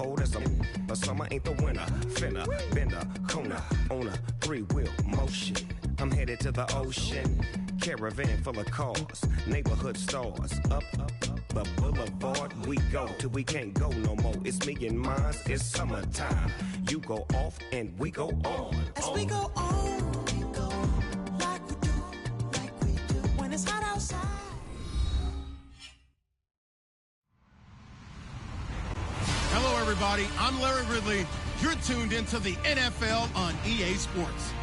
cold as a but summer ain't the winter. Finna, bender, Kona, on a three-wheel motion. I'm headed to the ocean. Caravan full of cars, neighborhood stars. Up the boulevard we go till we can't go no more. It's me and mine, it's summertime. You go off and we go on. As we go on, we go like we do when it's hot outside. Hello, everybody. I'm Larry Ridley. You're tuned into the NFL on EA Sports.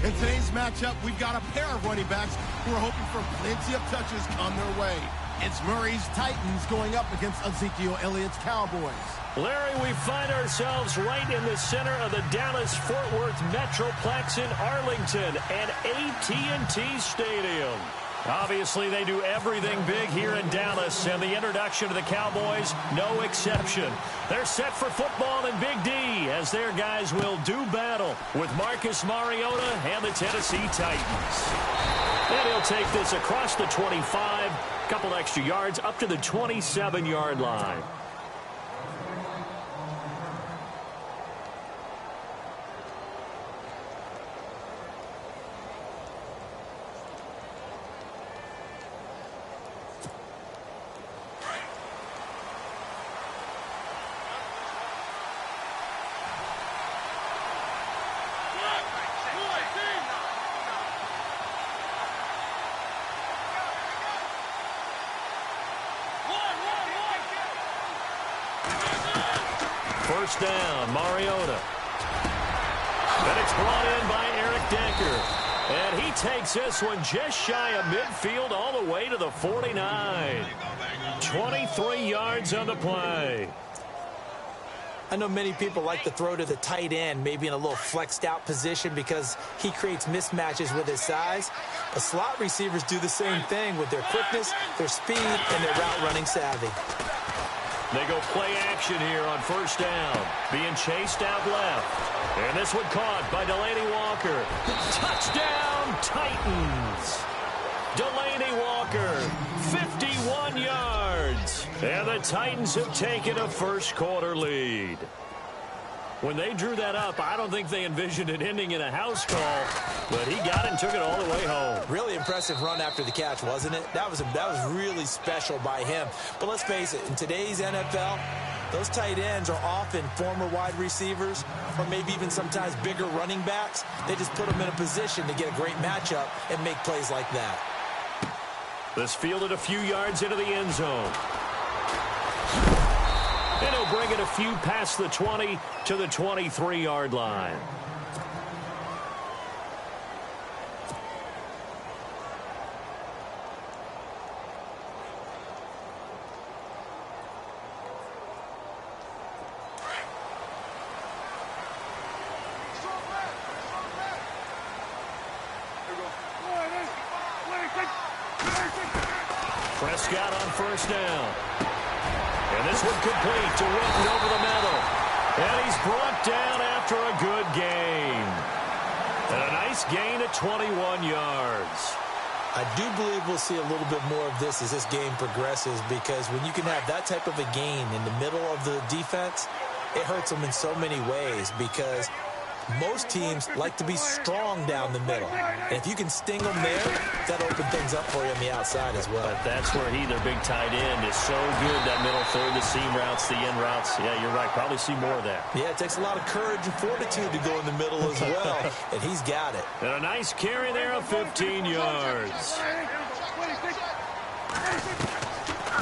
In today's matchup, we've got a pair of running backs who are hoping for plenty of touches come their way. It's Murray's Titans going up against Ezekiel Elliott's Cowboys. Larry, we find ourselves right in the center of the Dallas-Fort Worth Metroplex in Arlington and AT&T Stadium. Obviously, they do everything big here in Dallas, and the introduction to the Cowboys, no exception. They're set for football in Big D, as their guys will do battle with Marcus Mariota and the Tennessee Titans. And he'll take this across the 25, couple extra yards up to the 27-yard line. First down, Mariota. And it's brought in by Eric Decker. And he takes this one just shy of midfield all the way to the 49. 23 yards on the play. I know many people like to throw to the tight end, maybe in a little flexed out position because he creates mismatches with his size. But slot receivers do the same thing with their quickness, their speed, and their route running savvy. They go play action here on first down. Being chased out left. And this one caught by Delaney Walker. Touchdown, Titans. Delaney Walker, 51 yards. And the Titans have taken a first-quarter lead. When they drew that up, I don't think they envisioned it ending in a house call, but he got it and took it all the way home. Really impressive run after the catch, wasn't it? That was really special by him. But let's face it, in today's NFL, those tight ends are often former wide receivers or maybe even sometimes bigger running backs. They just put them in a position to get a great matchup and make plays like that. This fielded a few yards into the end zone. And he'll bring it a few past the 20 to the 23-yard line. Prescott on first down. And this one complete to Witten over the middle. And he's brought down after a good gain. And a nice gain at 21 yards. I do believe we'll see a little bit more of this as this game progresses, because when you can have that type of a gain in the middle of the defense, it hurts them in so many ways, because most teams like to be strong down the middle. And if you can sting them there, that'll open things up for you on the outside as well. But that's where their big tight end, is so good, that middle third, the seam routes, the in routes. Yeah, you're right. Probably see more of that. Yeah, it takes a lot of courage and fortitude to go in the middle as well, and he's got it. And a nice carry there of 15 yards.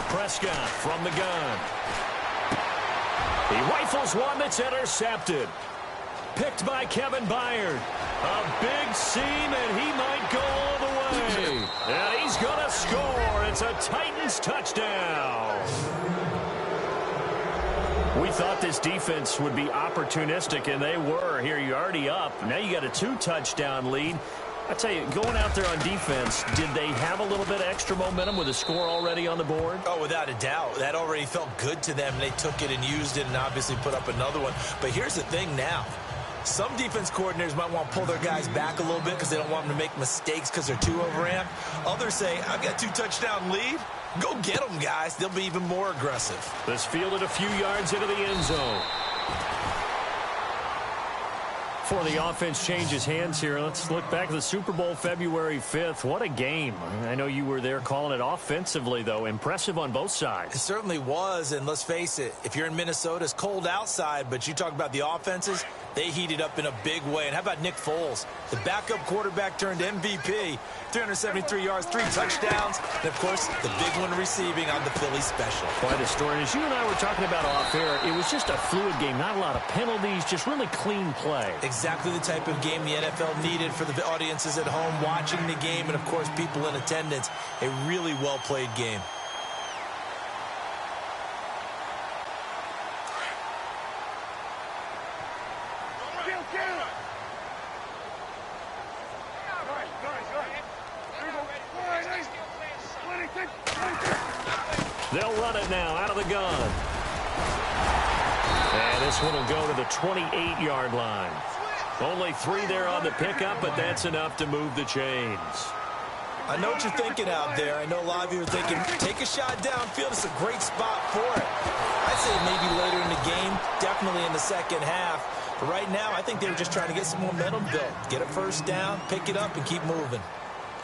Prescott from the gun. He rifles one that's intercepted. Picked by Kevin Byard. A big seam, and he might go all the way. And he's going to score. It's a Titans touchdown. We thought this defense would be opportunistic, and they were. Here, you're already up. Now you got a 2-touchdown lead. I tell you, going out there on defense, did they have a little bit of extra momentum with a score already on the board? Oh, without a doubt. That already felt good to them. They took it and used it and obviously put up another one. But here's the thing now. Some defense coordinators might want to pull their guys back a little bit because they don't want them to make mistakes because they're too overamped. Others say, I've got a 2-touchdown lead. Go get them, guys. They'll be even more aggressive. This fielded a few yards into the end zone. Before the offense changes hands here, let's look back at the Super Bowl February 5th. What a game. I know you were there calling it offensively, though. Impressive on both sides. It certainly was, and let's face it, if you're in Minnesota, it's cold outside, but you talk about the offenses, they heated up in a big way. And how about Nick Foles? The backup quarterback turned MVP, 373 yards, 3 touchdowns, and, of course, the big one receiving on the Philly special. Quite a story. And as you and I were talking about off air, it was just a fluid game, not a lot of penalties, just really clean play. Exactly the type of game the NFL needed for the audiences at home watching the game and, of course, people in attendance. A really well-played game. They'll run it now out of the gun. And this one will go to the 28-yard line. Only 3 there on the pickup, but that's enough to move the chains. I know what you're thinking out there. I know a lot of you are thinking, take a shot downfield. It's a great spot for it. I'd say maybe later in the game, definitely in the second half. But right now, I think they were just trying to get some momentum built. Get a first down, pick it up, and keep moving.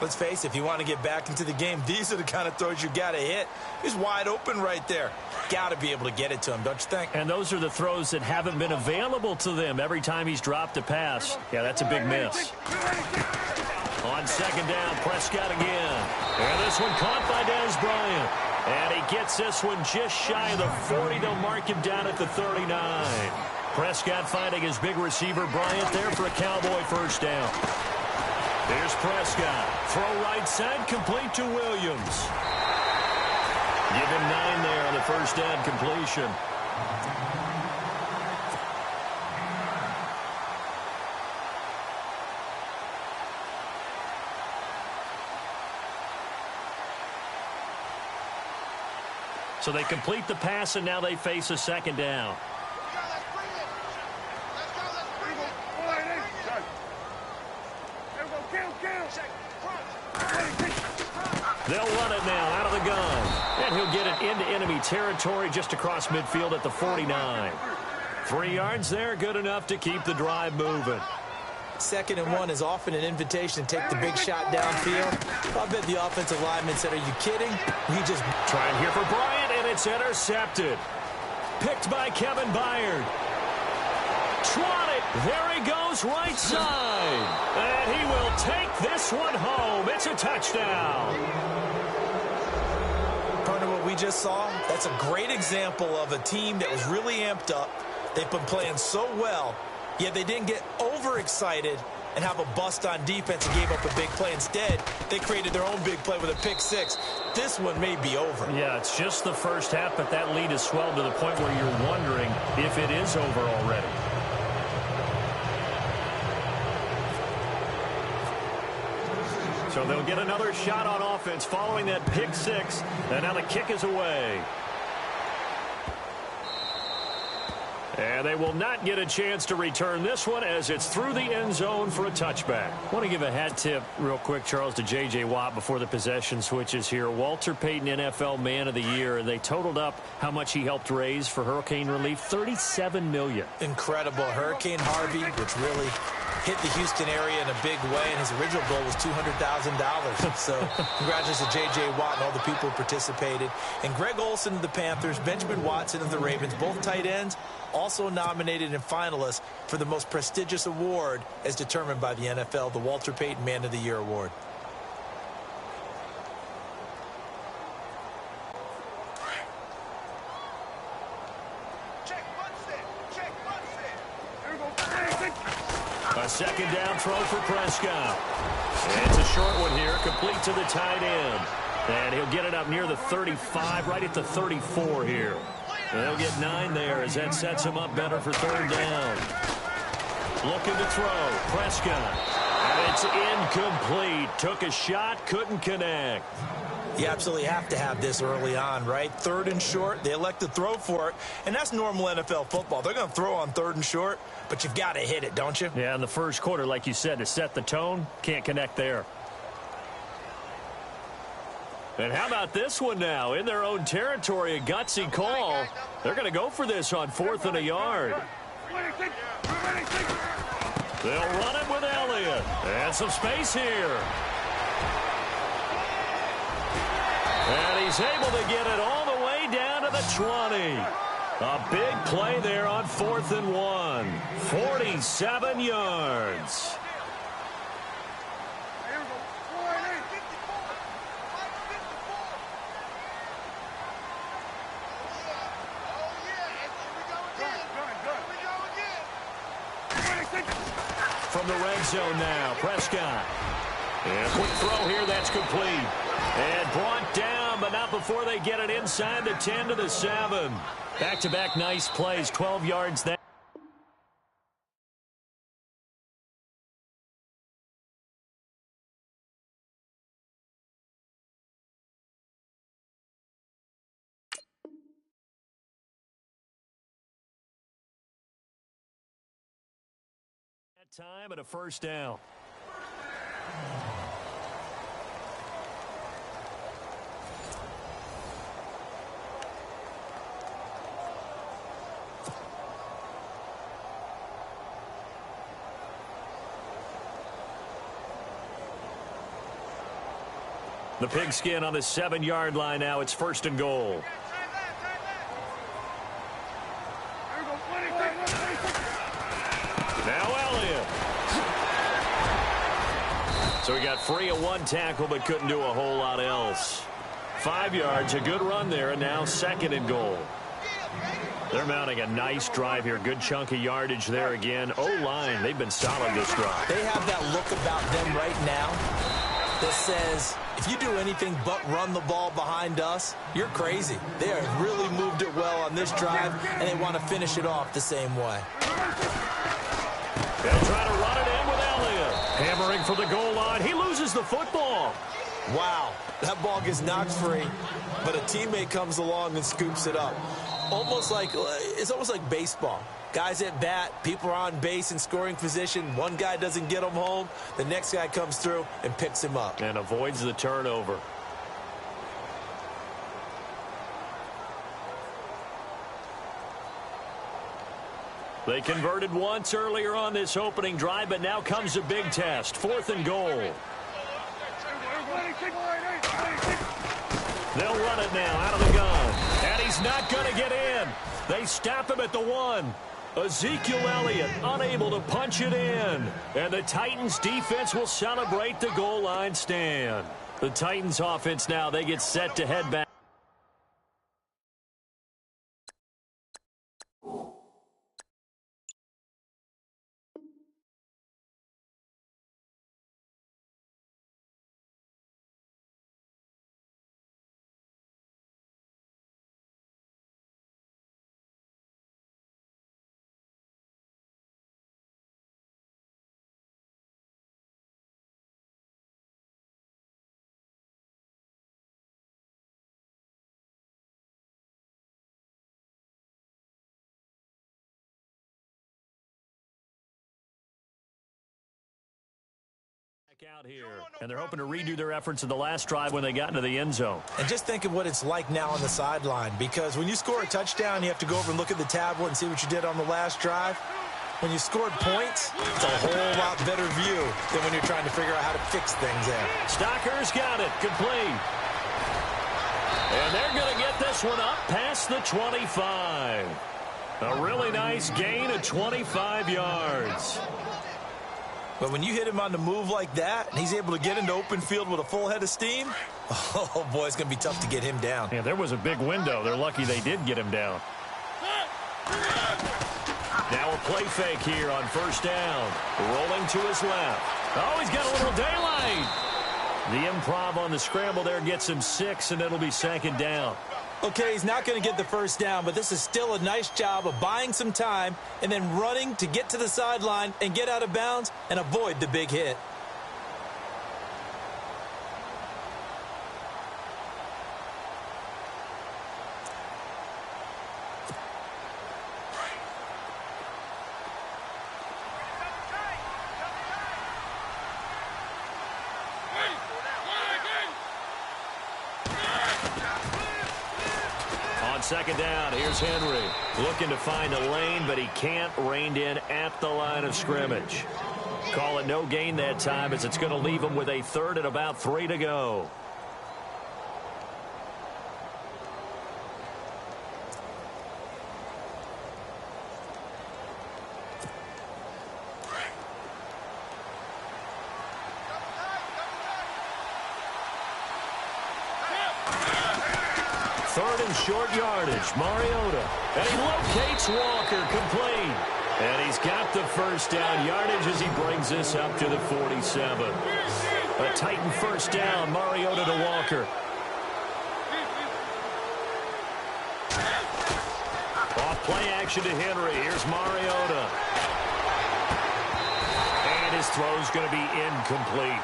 Let's face it, if you want to get back into the game, these are the kind of throws you got to hit. He's wide open right there. Got to be able to get it to him, don't you think? And those are the throws that haven't been available to them every time he's dropped a pass. Yeah, that's a big miss. On second down, Prescott again. And this one caught by Dez Bryant. And he gets this one just shy of the 40. They'll mark him down at the 39. Prescott finding his big receiver, Bryant, there for a Cowboy first down. Here's Prescott. Throw right side, complete to Williams. Give him 9 there on the first down completion. So they complete the pass, and now they face a second down. They'll run it now out of the gun. And he'll get it into enemy territory just across midfield at the 49. 3 yards there, good enough to keep the drive moving. 2nd and 1 is often an invitation to take the big shot downfield. I bet the offensive lineman said, are you kidding? He just trying here for Bryant, and it's intercepted. Picked by Kevin Byard. Trotted. There he goes right side. And he will take this one home. It's a touchdown. Partner, what we just saw, that's a great example of a team that was really amped up. They've been playing so well, yet they didn't get overexcited and have a bust on defense and gave up a big play. Instead, they created their own big play with a pick 6. This one may be over. Yeah, it's just the first half, but that lead has swelled to the point where you're wondering if it is over already. So they'll get another shot on offense following that pick 6. And now the kick is away. And they will not get a chance to return this one as it's through the end zone for a touchback. I want to give a hat tip real quick, Charles, to J.J. Watt before the possession switches here. Walter Payton, NFL Man of the Year. They totaled up how much he helped raise for hurricane relief, $37 million. Incredible. Hurricane Harvey, which really hit the Houston area in a big way, and his original goal was $200,000. So congratulations to J.J. Watt and all the people who participated. And Greg Olsen of the Panthers, Benjamin Watson of the Ravens, both tight ends, also nominated and finalists for the most prestigious award as determined by the NFL, the Walter Payton Man of the Year Award. A second down throw for Prescott. And it's a short one here, complete to the tight end. And he'll get it up near the 35, right at the 34 here. And they'll get 9 there as that sets him up better for 3rd down. Looking to throw, Prescott. And it's incomplete. Took a shot, couldn't connect. You absolutely have to have this early on, right? 3rd and short, they elect to throw for it, and that's normal NFL football. They're going to throw on 3rd and short, but you've got to hit it, don't you? Yeah, in the first quarter, like you said, to set the tone, can't connect there. And how about this one now? In their own territory, a gutsy call. They're going to go for this on 4th and a yard. They'll run it with Elliott. And some space here. And he's able to get it all the way down to the 20. A big play there on 4th and 1. 47 yards. From the red zone now, Prescott. And quick throw here, that's complete. And brought down, but not before they get it inside the 10 to the 7. Back-to-back nice plays, 12 yards there. Time and a first down. The pigskin on the 7-yard line now. It's 1st and goal. So he got free of one tackle but couldn't do a whole lot else. 5 yards, a good run there, and now 2nd and goal. They're mounting a nice drive here. Good chunk of yardage there again. O-line, they've been solid this drive. They have that look about them right now that says, if you do anything but run the ball behind us, you're crazy. They have really moved it well on this drive, and they want to finish it off the same way. They'll try to run it in with Elliott. Hammering for the goal line. He loses the football. Wow, that ball gets knocked free, but a teammate comes along and scoops it up. It's almost like baseball. Guys at bat, people are on base in scoring position. One guy doesn't get him home. The next guy comes through and picks him up. And avoids the turnover. They converted once earlier on this opening drive, but now comes a big test. 4th and goal. They'll run it now out of the gun. And he's not going to get in. They stop him at the 1. Ezekiel Elliott unable to punch it in. And the Titans defense will celebrate the goal line stand. The Titans offense now, they get set to head back. Out here, and they're hoping to redo their efforts in the last drive when they got into the end zone. And just think of what it's like now on the sideline, because when you score a touchdown, you have to go over and look at the tablet and see what you did on the last drive. When you scored points, it's a whole lot better view than when you're trying to figure out how to fix things there. Stocker's got it, complete. And they're going to get this one up past the 25. A really nice gain of 25 yards. But when you hit him on the move like that, and he's able to get into open field with a full head of steam, oh, boy, it's going to be tough to get him down. Yeah, there was a big window. They're lucky they did get him down. Now a play fake here on 1st down. Rolling to his left. Oh, he's got a little daylight. The improv on the scramble there gets him 6, and it'll be 2nd down. Okay, he's not going to get the 1st down, but this is still a nice job of buying some time and then running to get to the sideline and get out of bounds and avoid the big hit. On second down, here's Henry. Looking to find a lane, but he can't. Reined in at the line of scrimmage. Call it no gain that time as it's going to leave him with a third and about 3 to go. Third and short yardage. Mariota. And he locates Walker, complete. And he's got the first down yardage as he brings this up to the 47. A Titan first down. Mariota to Walker. Off play action to Henry. Here's Mariota. And his throw's going to be incomplete.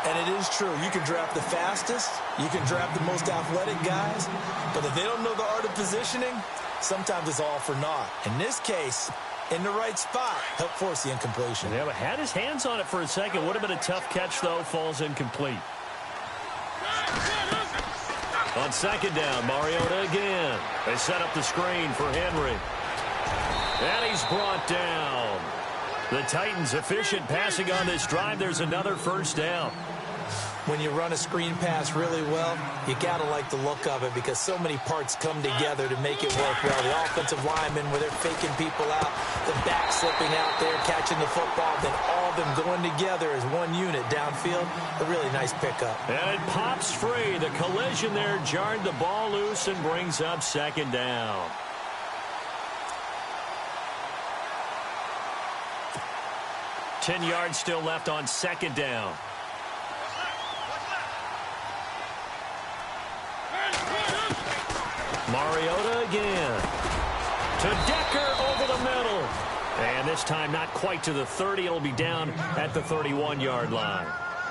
And it is true. You can draft the fastest. You can draft the most athletic guys. But if they don't know the art of positioning, sometimes it's all for naught. In this case, in the right spot, help force the incompletion. Yeah, but had his hands on it for a second. Would have been a tough catch, though. Falls incomplete. On second down, Mariota again. They set up the screen for Henry. And he's brought down. The Titans efficient passing on this drive. There's another first down. When you run a screen pass really well, you got to like the look of it because so many parts come together to make it work well. The offensive linemen where they're faking people out, the back slipping out there, catching the football, then all of them going together as one unit downfield. A really nice pickup. And it pops free. The collision there jarred the ball loose and brings up second down. Ten yards still left on second down. Mariota again. To Decker over the middle. And this time not quite to the 30. It'll be down at the 31-yard line.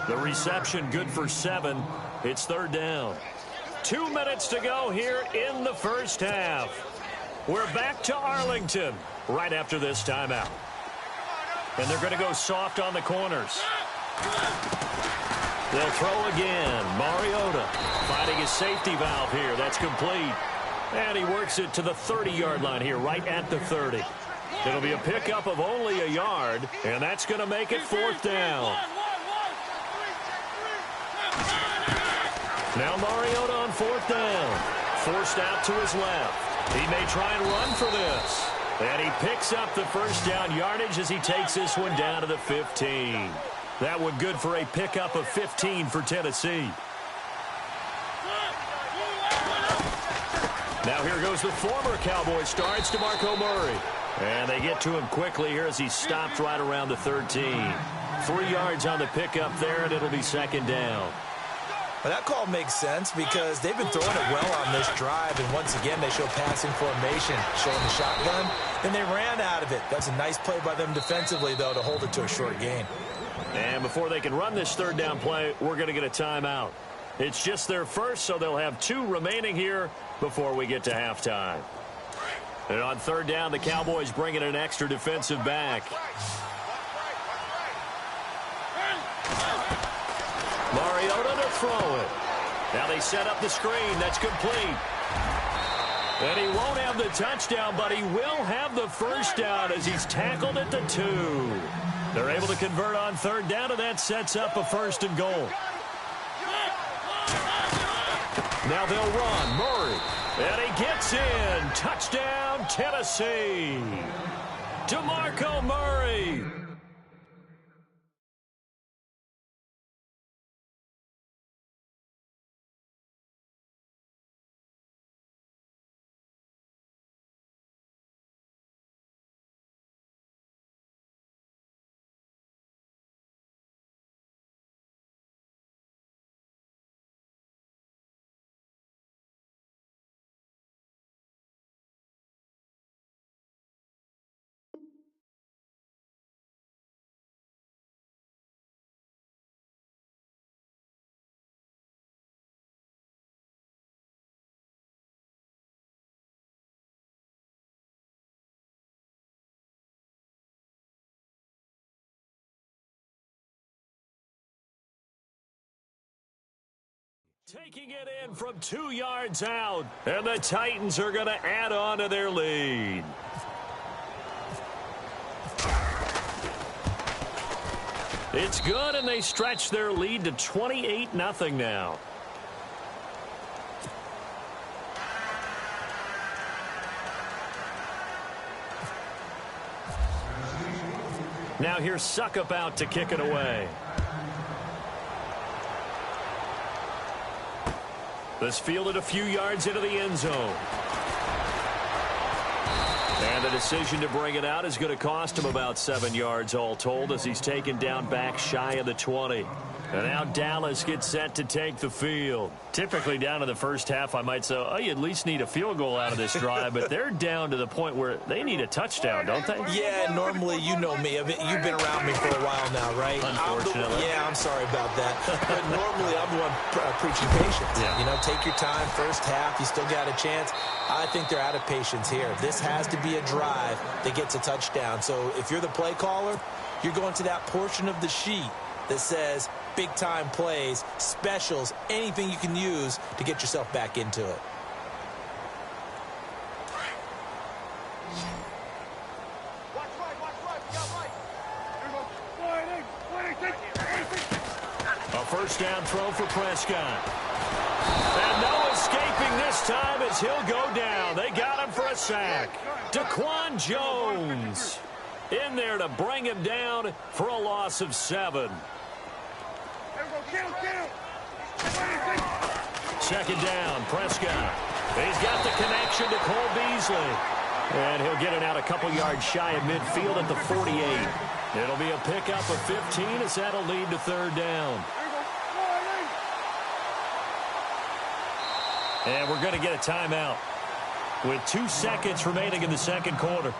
The reception good for 7. It's third down. 2 minutes to go here in the first half. We're back to Arlington right after this timeout. And they're going to go soft on the corners. They'll throw again. Mariota finding his safety valve here. That's complete. And he works it to the 30-yard line here, right at the 30. It'll be a pickup of only a yard, and that's going to make it fourth down. Now Mariota on fourth down. Forced out to his left. He may try and run for this. And he picks up the first down yardage as he takes this one down to the 15. That one good for a pickup of 15 for Tennessee. Now here goes the former Cowboy star. It's DeMarco Murray. And they get to him quickly here as he stopped right around the 13. 3 yards on the pickup there, and it'll be second down. Well, that call makes sense because they've been throwing it well on this drive, and once again they show passing formation, showing the shotgun, and they ran out of it. That's a nice play by them defensively, though, to hold it to a short gain. And before they can run this third down play, we're going to get a timeout. It's just their first, so they'll have 2 remaining here before we get to halftime. And on third down, the Cowboys bring in an extra defensive back. Mariota to throw it. Now they set up the screen. That's complete. And he won't have the touchdown, but he will have the first down as he's tackled at the 2. They're able to convert on third down, and that sets up a first and goal. Now they'll run. Murray. And he gets in. Touchdown, Tennessee. DeMarco Murray. Taking it in from 2 yards out, and the Titans are going to add on to their lead. It's good, and they stretch their lead to 28-0 now. Now here's Suckup out to kick it away. This fielded a few yards into the end zone. And the decision to bring it out is going to cost him about 7 yards all told as he's taken down back shy of the 20. And now Dallas gets set to take the field. Typically down in the first half, I might say, oh, you at least need a field goal out of this drive, but they're down to the point where they need a touchdown, don't they? Yeah, normally, you know me. You've been around me for a while now, right? Unfortunately. I'm sorry about that. But normally, I'm the one preaching patience. Yeah. You know, take your time. First half, you still got a chance. I think they're out of patience here. This has to be a drive that gets a touchdown. So if you're the play caller, you're going to that portion of the sheet that says big-time plays, specials, anything you can use to get yourself back into it. A first down throw for Prescott. And no escaping this time as he'll go down. They got him for a sack. Daquan Jones in there to bring him down for a loss of 7. Second down, Prescott. He's got the connection to Cole Beasley. And he'll get it out a couple yards shy of midfield at the 48. It'll be a pickup of 15 as that'll lead to third down. And we're going to get a timeout with 2 seconds remaining in the second quarter.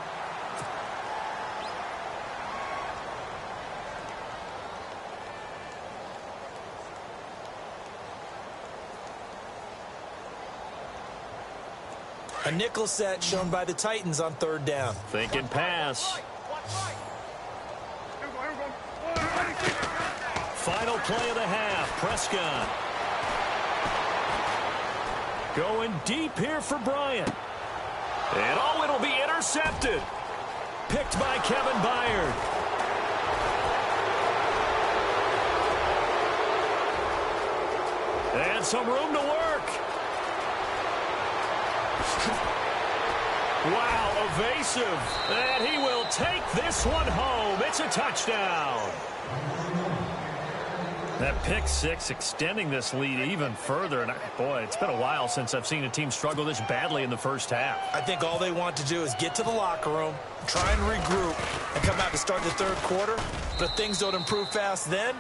A nickel set shown by the Titans on third down. Thinking pass. Final play of the half. Prescott. Going deep here for Bryant. And oh, it'll be intercepted. Picked by Kevin Byard. And some room to work. Wow, evasive. And he will take this one home. It's a touchdown. That pick six extending this lead even further. And boy, it's been a while since I've seen a team struggle this badly in the first half. I think all they want to do is get to the locker room, try and regroup, and come out to start the third quarter. But if things don't improve fast then,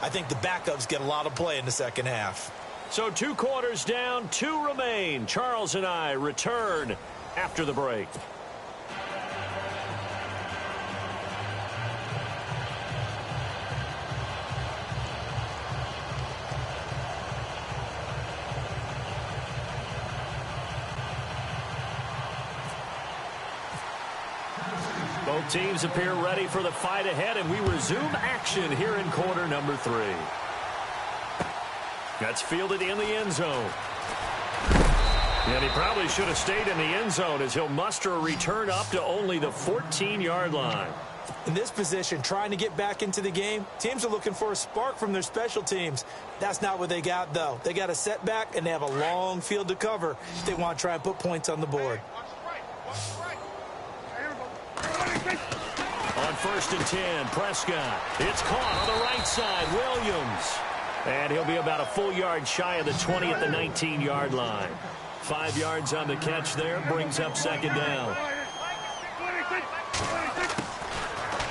I think the backups get a lot of play in the second half. So 2 quarters down, 2 remain. Charles and I return after the break. Both teams appear ready for the fight ahead, and we resume action here in quarter number 3. That's fielded in the end zone. And he probably should have stayed in the end zone as he'll muster a return up to only the 14-yard line. In this position, trying to get back into the game, teams are looking for a spark from their special teams. That's not what they got, though. They got a setback, and they have a long field to cover if they want to try and put points on the board. On 1st and 10, Prescott. It's caught on the right side, Williams. And he'll be about a full yard shy of the 20 at the 19-yard line. 5 yards on the catch there, brings up second down.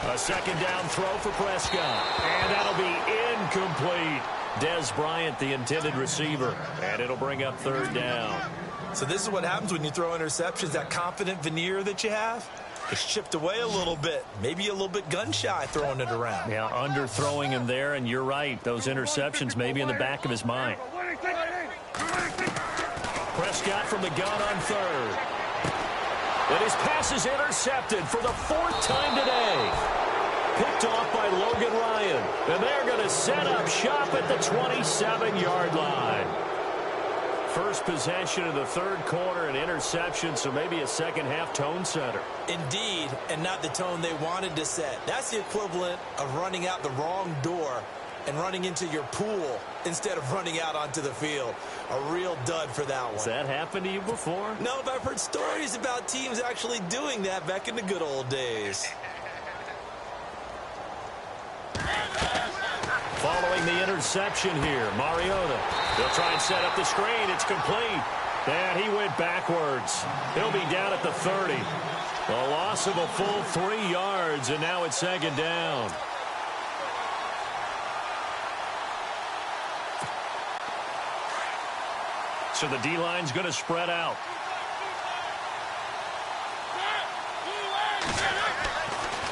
A second down throw for Prescott. And that'll be incomplete. Des Bryant, the intended receiver. And it'll bring up third down. So this is what happens when you throw interceptions. That confident veneer that you have, it's chipped away a little bit. Maybe a little bit gun-shy throwing it around. Yeah, underthrowing him there, and you're right. Those interceptions may be in the back of his mind. Prescott from the gun on third. And his pass is intercepted for the 4th time today. Picked off by Logan Ryan. And they're going to set up shop at the 27-yard line. first possession of the third quarter, an interception, so maybe a second-half tone setter. Indeed, and not the tone they wanted to set. That's the equivalent of running out the wrong door and running into your pool instead of running out onto the field. A real dud for that one. Has that happened to you before? No, but I've heard stories about teams actually doing that back in the good old days. Following the interception here, Mariota. They'll try and set up the screen. It's complete. And he went backwards. He'll be down at the 30. A loss of a full 3 yards, and now it's second down. So the D-line's going to spread out.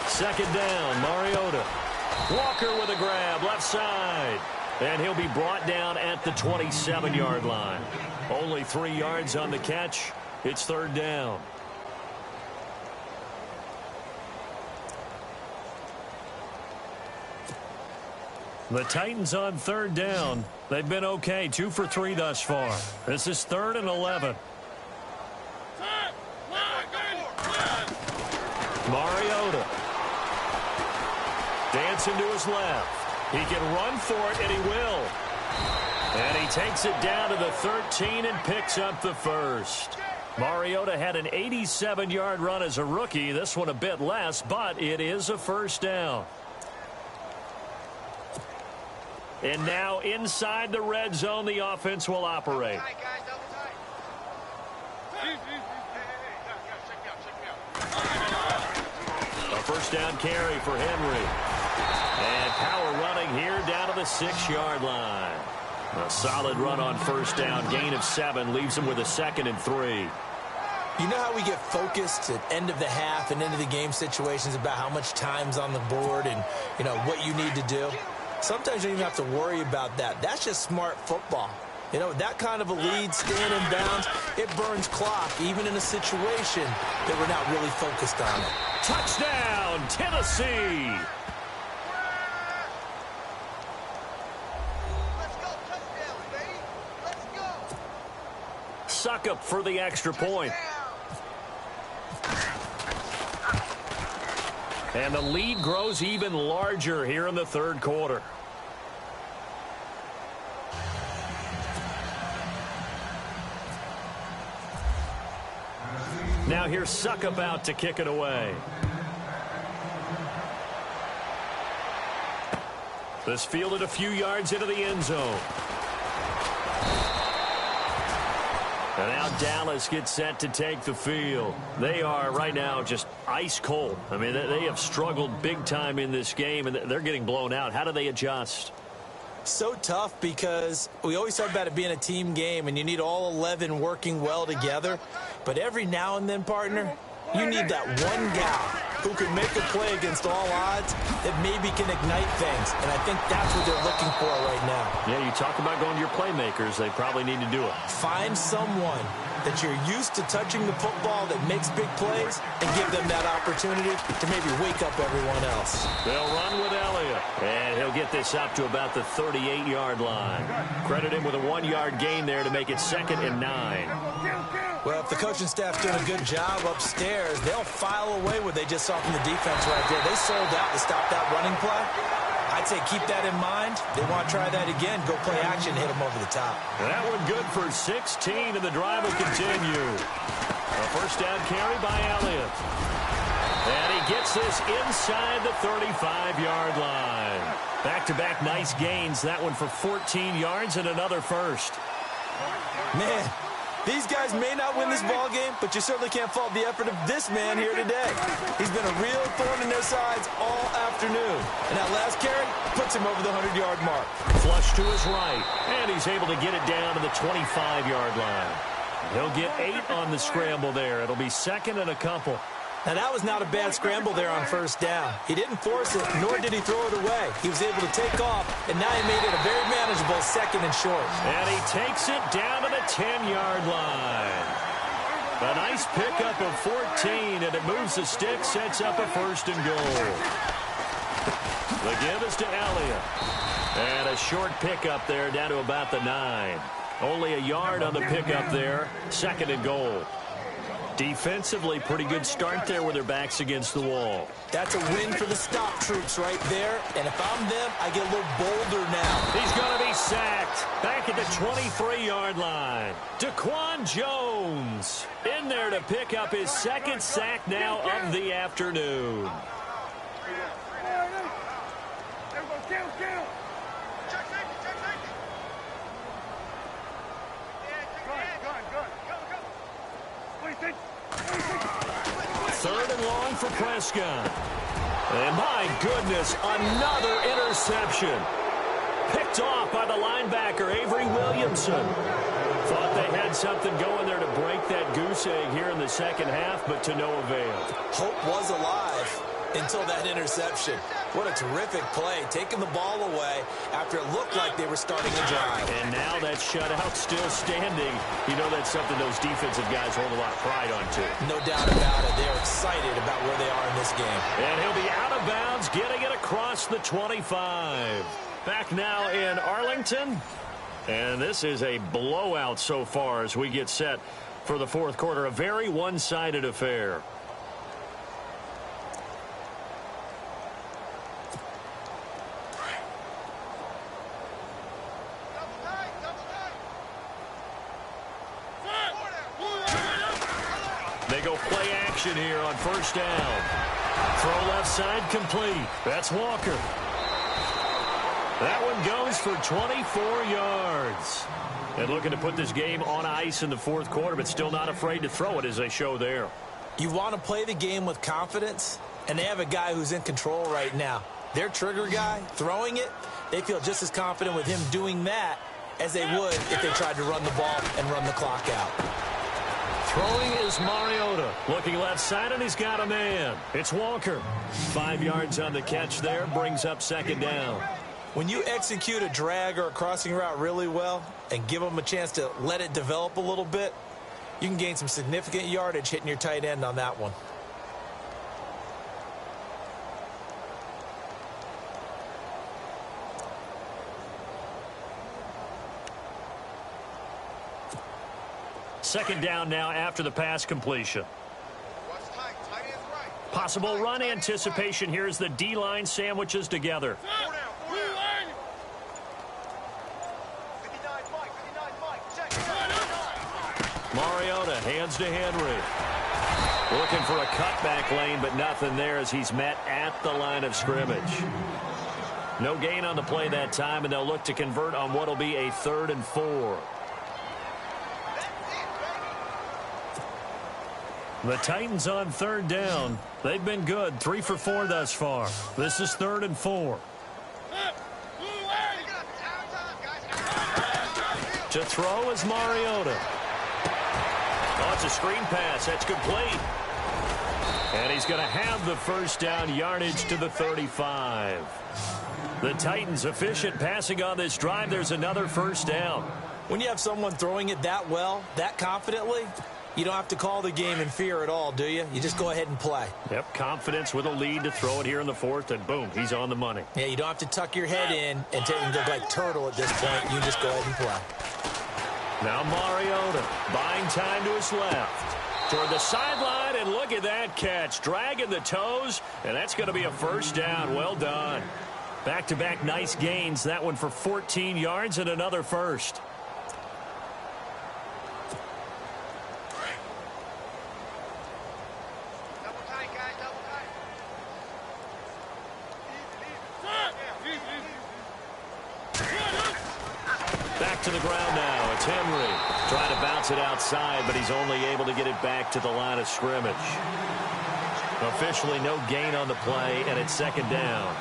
Second down, Mariota. Walker with a grab, left side. And he'll be brought down at the 27-yard line. Only 3 yards on the catch. It's third down. The Titans on third down. They've been okay, 2 for 3 thus far. This is 3rd and 11. Mariota. Dancing to his left. He can run for it, and he will. And he takes it down to the 13 and picks up the first. Mariota had an 87-yard run as a rookie. This one a bit less, but it is a first down. And now inside the red zone, the offense will operate. A first down carry for Henry. And power running here down to the 6-yard line. A solid run on first down. Gain of 7 leaves him with a 2nd and 3. You know how we get focused at end of the half and into the game situations about how much time's on the board and, you know, what you need to do? Sometimes you don't even have to worry about that. That's just smart football. You know, that kind of a lead, staying in bounds, it burns clock, even in a situation that we're not really focused on it. Touchdown, Tennessee! Let's go, touchdown, baby. Let's go. Suckup for the extra point. And the lead grows even larger here in the third quarter. Now here's Suckup out to kick it away. This fielded a few yards into the end zone. And now Dallas gets set to take the field. They are right now just ice cold. I mean, they have struggled big time in this game, and they're getting blown out. How do they adjust? So tough because we always talk about it being a team game, and you need all 11 working well together. But every now and then, partner, you need that one guy who can make a play against all odds that maybe can ignite things. And I think that's what they're looking for right now. Yeah, you talk about going to your playmakers. They probably need to do it. Find someone that you're used to touching the football that makes big plays and give them that opportunity to maybe wake up everyone else. They'll run with Elliott. And he'll get this up to about the 38-yard line. Credit him with a 1-yard gain there to make it 2nd and 9. Well, if the coaching staff's doing a good job upstairs, they'll file away what they just saw from the defense right there. They sold out to stop that running play. I'd say keep that in mind. They want to try that again. Go play action, hit them over the top. That one good for 16, and the drive will continue. A first down carry by Elliott. And he gets this inside the 35-yard line. Back-to-back nice gains. That one for 14 yards and another first. Man, these guys may not win this ball game, but you certainly can't fault the effort of this man here today. He's been a real thorn in their sides all afternoon. And that last carry puts him over the 100-yard mark. Flush to his right, and he's able to get it down to the 25-yard line. He'll get 8 on the scramble there. It'll be 2nd and a couple. Now, that was not a bad scramble there on first down. He didn't force it, nor did he throw it away. He was able to take off, and now he made it a very manageable 2nd and short. And he takes it down to the 10-yard line. A nice pickup of 14, and it moves the stick, sets up a 1st and goal. The give is to Elliott. And a short pickup there down to about the 9. Only a yard on the pickup there. 2nd and goal. Defensively, pretty good start there with their backs against the wall. That's a win for the stop troops right there. And if I'm them, I get a little bolder now. He's going to be sacked. Back at the 23-yard line. Daquan Jones in there to pick up his 2nd sack now of the afternoon. Third and long for Prescott. And my goodness, another interception. Picked off by the linebacker, Avery Williamson. Thought they had something going there to break that goose egg here in the second half, but to no avail. Hope was alive until that interception. What a terrific play, taking the ball away after it looked like they were starting a drive. And now that shutout still standing. You know that's something those defensive guys hold a lot of pride on, too. No doubt about it. They're excited about where they are in this game. And he'll be out of bounds, getting it across the 25. Back now in Arlington. And this is a blowout so far as we get set for the fourth quarter. A very one-sided affair. They go play action here on first down. Throw left side complete. That's Walker. That one goes for 24 yards. And looking to put this game on ice in the fourth quarter, but still not afraid to throw it as they show there. You want to play the game with confidence, and they have a guy who's in control right now. Their trigger guy, throwing it, they feel just as confident with him doing that as they would if they tried to run the ball and run the clock out. Throwing is Mariota. Looking left side, and he's got a man. It's Walker. 5 yards on the catch there, brings up 2nd down. When you execute a drag or a crossing route really well and give them a chance to let it develop a little bit, you can gain some significant yardage hitting your tight end on that one. Second down now after the pass completion. Possible run anticipation here as the D-line sandwiches together. Mariota hands to Henry. Looking for a cutback lane, but nothing there as he's met at the line of scrimmage. No gain on the play that time, and they'll look to convert on what will be a 3rd and 4. The Titans on 3rd down. They've been good, 3 for 4 thus far. This is 3rd and 4. To throw is Mariota. Oh, it's a screen pass. That's complete. And he's going to have the first down, yardage to the 35. The Titans efficient passing on this drive. There's another first down. When you have someone throwing it that well, that confidently, you don't have to call the game in fear at all, do you? You just go ahead and play. Yep, confidence with a lead to throw it here in the 4th, and boom, he's on the money. Yeah, you don't have to tuck your head in and look like turtle at this point. You just go ahead and play. Now Mariota buying time to his left. Toward the sideline, and look at that catch. Dragging the toes, and that's going to be a first down. Well done. Back-to-back nice gains. That one for 14 yards and another first. Back to the ground now. It's Henry trying to bounce it outside, but he's only able to get it back to the line of scrimmage. Officially no gain on the play, and it's 2nd down.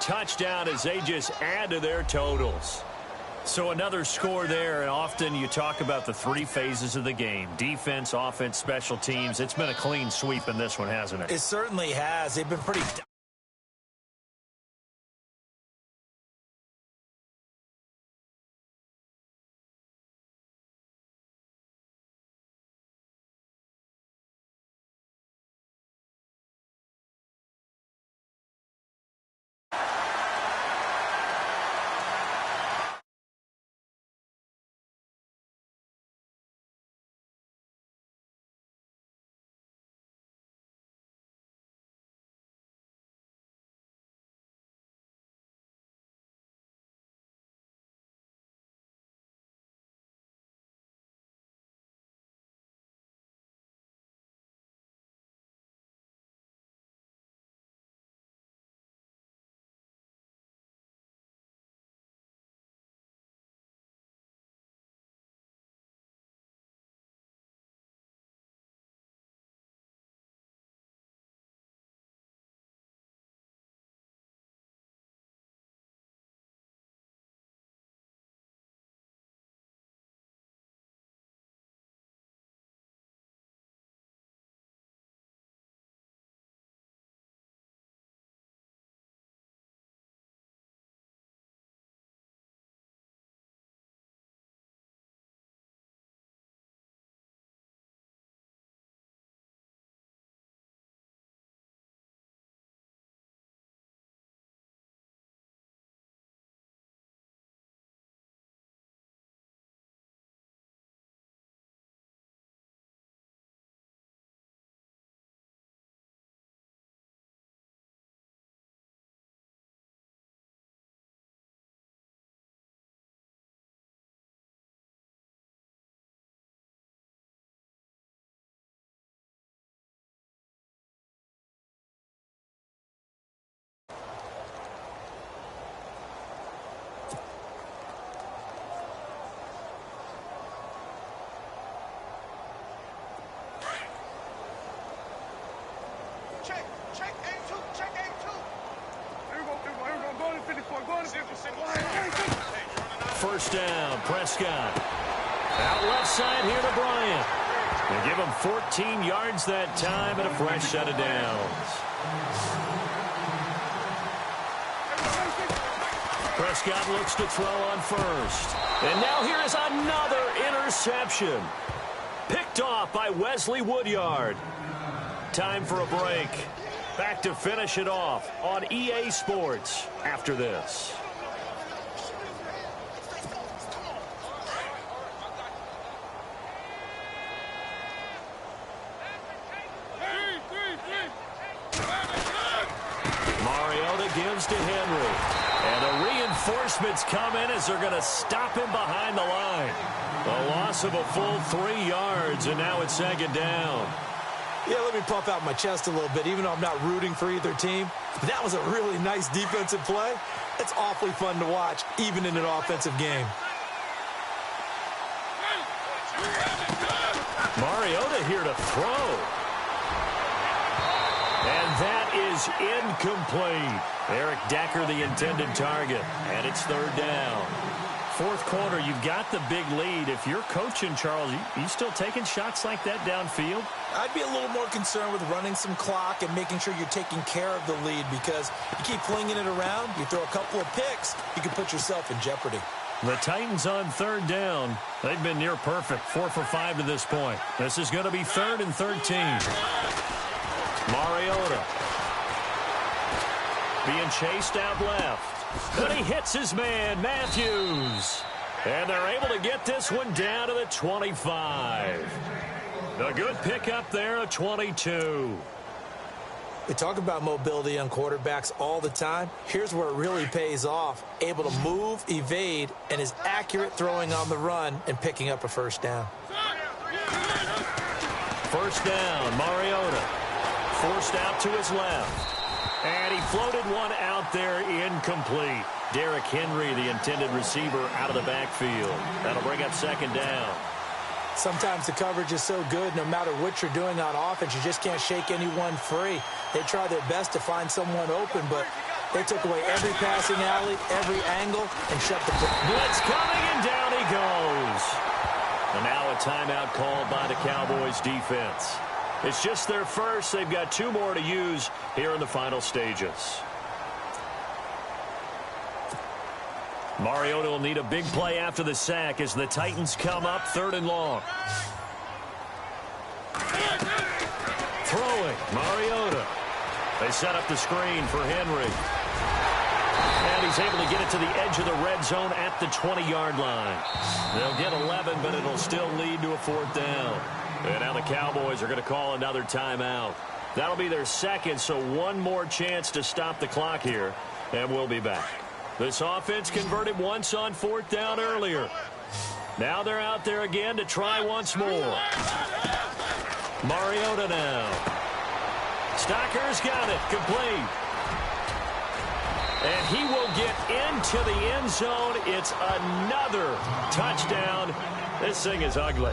touchdown as they just add to their totals. So another score there, and often you talk about the three phases of the game: defense, offense, special teams. It's been a clean sweep in this one, hasn't it? It certainly has. They've been pretty... Check A2, check A2. Here we go, go to 54, go to 54. First down, Prescott. Out left side here to Bryant. They give him 14 yards that time and a fresh set of downs. Prescott looks to throw on first. And now here is another interception. Picked off by Wesley Woodyard. Time for a break. Back to finish it off on EA Sports after this. Mariota gives to Henry. And the reinforcements come in as they're going to stop him behind the line. A loss of a full 3 yards, and now it's second down. Yeah, let me puff out my chest a little bit, even though I'm not rooting for either team. That was a really nice defensive play. It's awfully fun to watch, even in an offensive game. Mariota here to throw. And that is incomplete. Eric Decker, the intended target. And it's third down. Fourth quarter, you've got the big lead. If you're coaching, Charles, you still taking shots like that downfield? I'd be a little more concerned with running some clock and making sure you're taking care of the lead, because you keep flinging it around, you throw a couple of picks, you can put yourself in jeopardy. The Titans on third down. They've been near perfect, 4 for 5 to this point. This is going to be 3rd and 13. Mariota being chased out left. But he hits his man, Matthews. And they're able to get this one down to the 25. A good pickup there, a 22. We talk about mobility on quarterbacks all the time. Here's where it really pays off. Able to move, evade, and is accurate throwing on the run and picking up a first down. First down, Mariota. Forced out to his left. And he floated one out there, incomplete. Derrick Henry, the intended receiver, out of the backfield. That'll bring up second down. Sometimes the coverage is so good, no matter what you're doing on offense, you just can't shake anyone free. They try their best to find someone open, but They took away every passing alley, every angle, and shut the blitz coming, and down he goes. And now a timeout called by the Cowboys defense. It's just their first. They've got 2 more to use here in the final stages. Mariota will need a big play after the sack as the Titans come up 3rd and long. Throwing, Mariota. They set up the screen for Henry. And he's able to get it to the edge of the red zone at the 20-yard line. They'll get 11, but it'll still lead to a 4th down. And now the Cowboys are going to call another timeout. That'll be their second, so one more chance to stop the clock here, and we'll be back. This offense converted once on 4th down earlier. Now they're out there again to try once more. Mariota now. Stocker's got it, complete. And he will get into the end zone. It's another touchdown. This thing is ugly.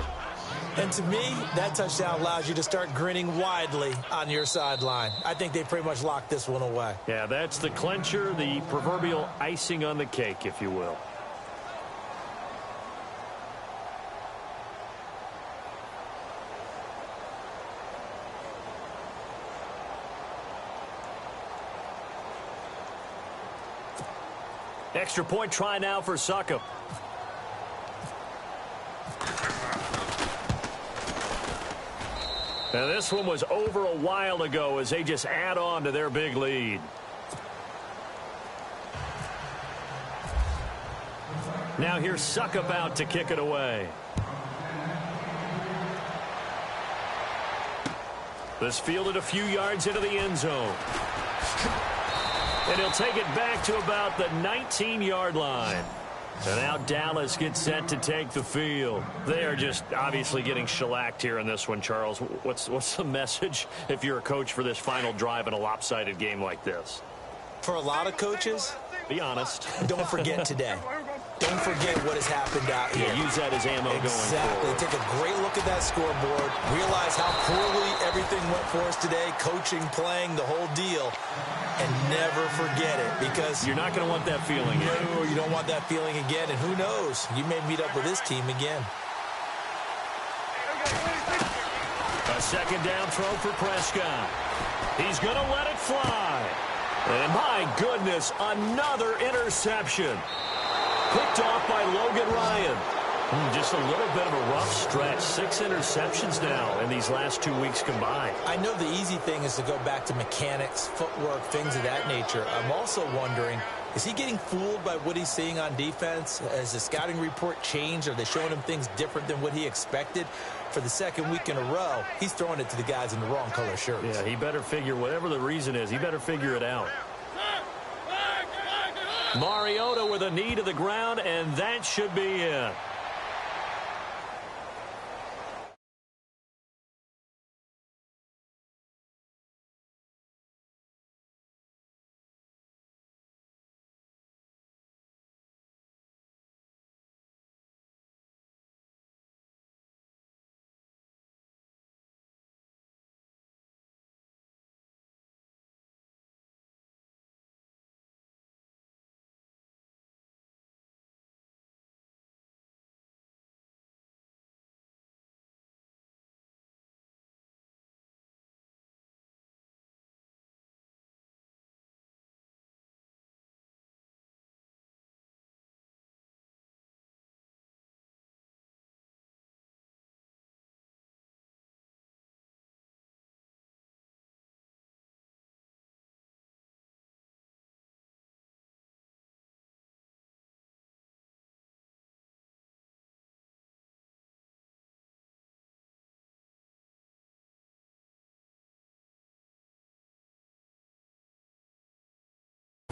And to me, that touchdown allows you to start grinning widely on your sideline. I think they pretty much locked this one away. Yeah, that's the clincher, the proverbial icing on the cake, if you will. Extra point try now for Succop. Now this one was over a while ago as they just add on to their big lead. Now here's Succop out to kick it away. This fielded a few yards into the end zone. And he'll take it back to about the 19-yard line. And now Dallas gets set to take the field. They are just obviously getting shellacked here in this one, Charles. What's the message if you're a coach for this final drive in a lopsided game like this? For a lot of coaches, be honest. Don't forget today. Don't forget what has happened out here. Yeah, use that as ammo going forward. Take a great look at that scoreboard. Realize how poorly everything went for us today. Coaching, playing, the whole deal. And never forget it, because you're not going to want that feeling again. No, you don't want that feeling again. And who knows? You may meet up with this team again. A 2nd down throw for Prescott. He's going to let it fly. And my goodness, another interception. Picked off by Logan Ryan. Just a little bit of a rough stretch. 6 interceptions now in these last 2 weeks combined. I know the easy thing is to go back to mechanics, footwork, things of that nature. I'm also wondering, is he getting fooled by what he's seeing on defense? Has the scouting report changed? Are they showing him things different than what he expected? For the 2nd week in a row, he's throwing it to the guys in the wrong color shirts. Yeah, he better figure, whatever the reason is, he better figure it out. Mariota with a knee to the ground, and that should be it.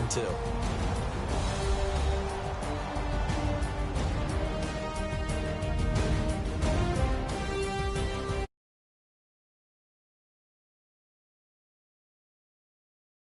Too.